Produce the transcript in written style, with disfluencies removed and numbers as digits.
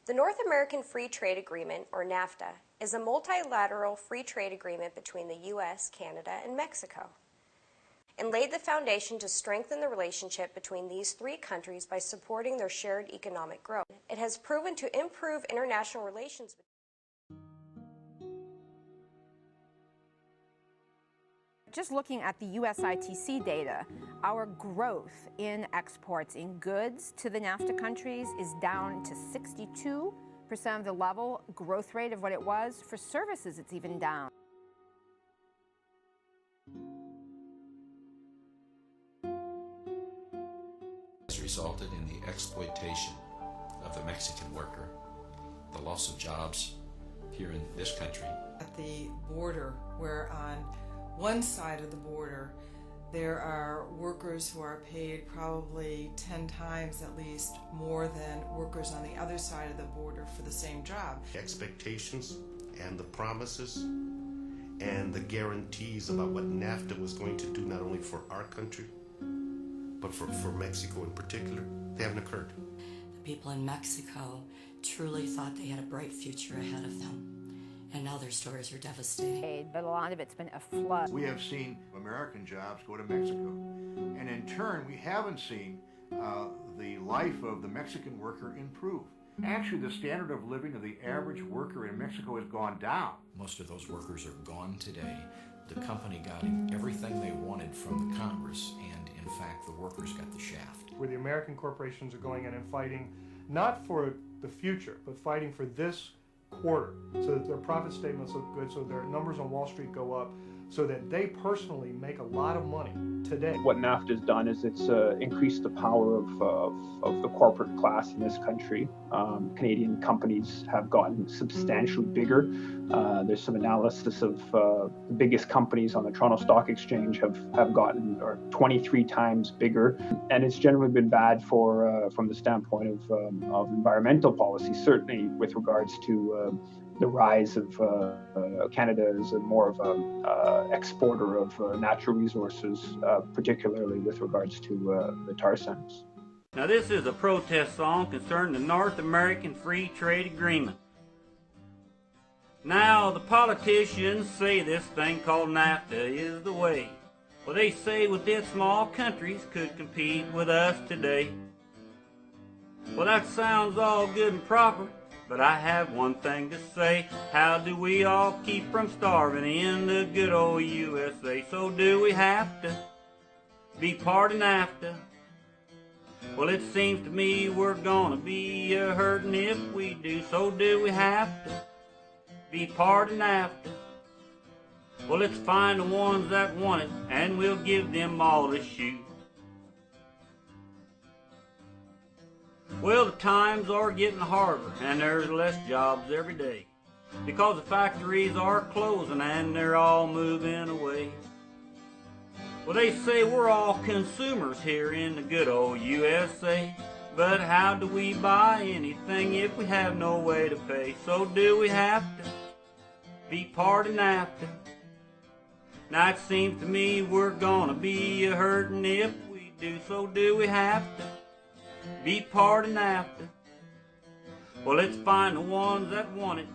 The North American Free Trade Agreement, or NAFTA, is a multilateral free trade agreement between the U.S., Canada, and Mexico, and laid the foundation to strengthen the relationship between these three countries by supporting their shared economic growth. It has proven to improve international relations. Just looking at the USITC data, our growth in exports in goods to the NAFTA countries is down to 62% of the level growth rate of what it was. For services, it's even down. Has resulted in the exploitation of the Mexican worker, the loss of jobs here in this country. At the border, where on one side of the border there are workers who are paid probably 10 times at least more than workers on the other side of the border for the same job. Expectations and the promises and the guarantees about what NAFTA was going to do not only for our country but for Mexico in particular, they haven't occurred. The people in Mexico truly thought they had a bright future ahead of them. And now their stories are devastating. But a lot of it's been a flood. We have seen American jobs go to Mexico. And in turn, we haven't seen the life of the Mexican worker improve. Actually, the standard of living of the average worker in Mexico has gone down. Most of those workers are gone today. The company got everything they wanted from the Congress, and in fact, the workers got the shaft. Where the American corporations are going in and fighting not for the future, but fighting for this quarter, so that their profit statements look good, so their numbers on Wall Street go up, so that they personally make a lot of money today. What NAFTA has done is it's increased the power of the corporate class in this country. Canadian companies have gotten substantially bigger. There's some analysis of the biggest companies on the Toronto Stock Exchange have gotten 23 times bigger, and it's generally been bad for from the standpoint of environmental policy, certainly with regards to the rise of Canada as more of an exporter of natural resources, particularly with regards to the tar sands. Now this is a protest song concerning the North American Free Trade Agreement. Now the politicians say this thing called NAFTA is the way. Well, they say within small countries could compete with us today. Well, that sounds all good and proper, but I have one thing to say. How do we all keep from starving in the good old USA? So do we have to be part of NAFTA? Well, it seems to me we're gonna be hurting if we do. So do we have to be part of NAFTA? Well, let's find the ones that want it, and we'll give them all a shoot. Well, the times are getting harder, and there's less jobs every day, because the factories are closing and they're all moving away. Well, they say we're all consumers here in the good old USA, but how do we buy anything if we have no way to pay? So do we have to be part of NAFTA? Now it seems to me we're gonna be hurting if we do. So do we have to be part of NAFTA? Well, let's find the ones that want it,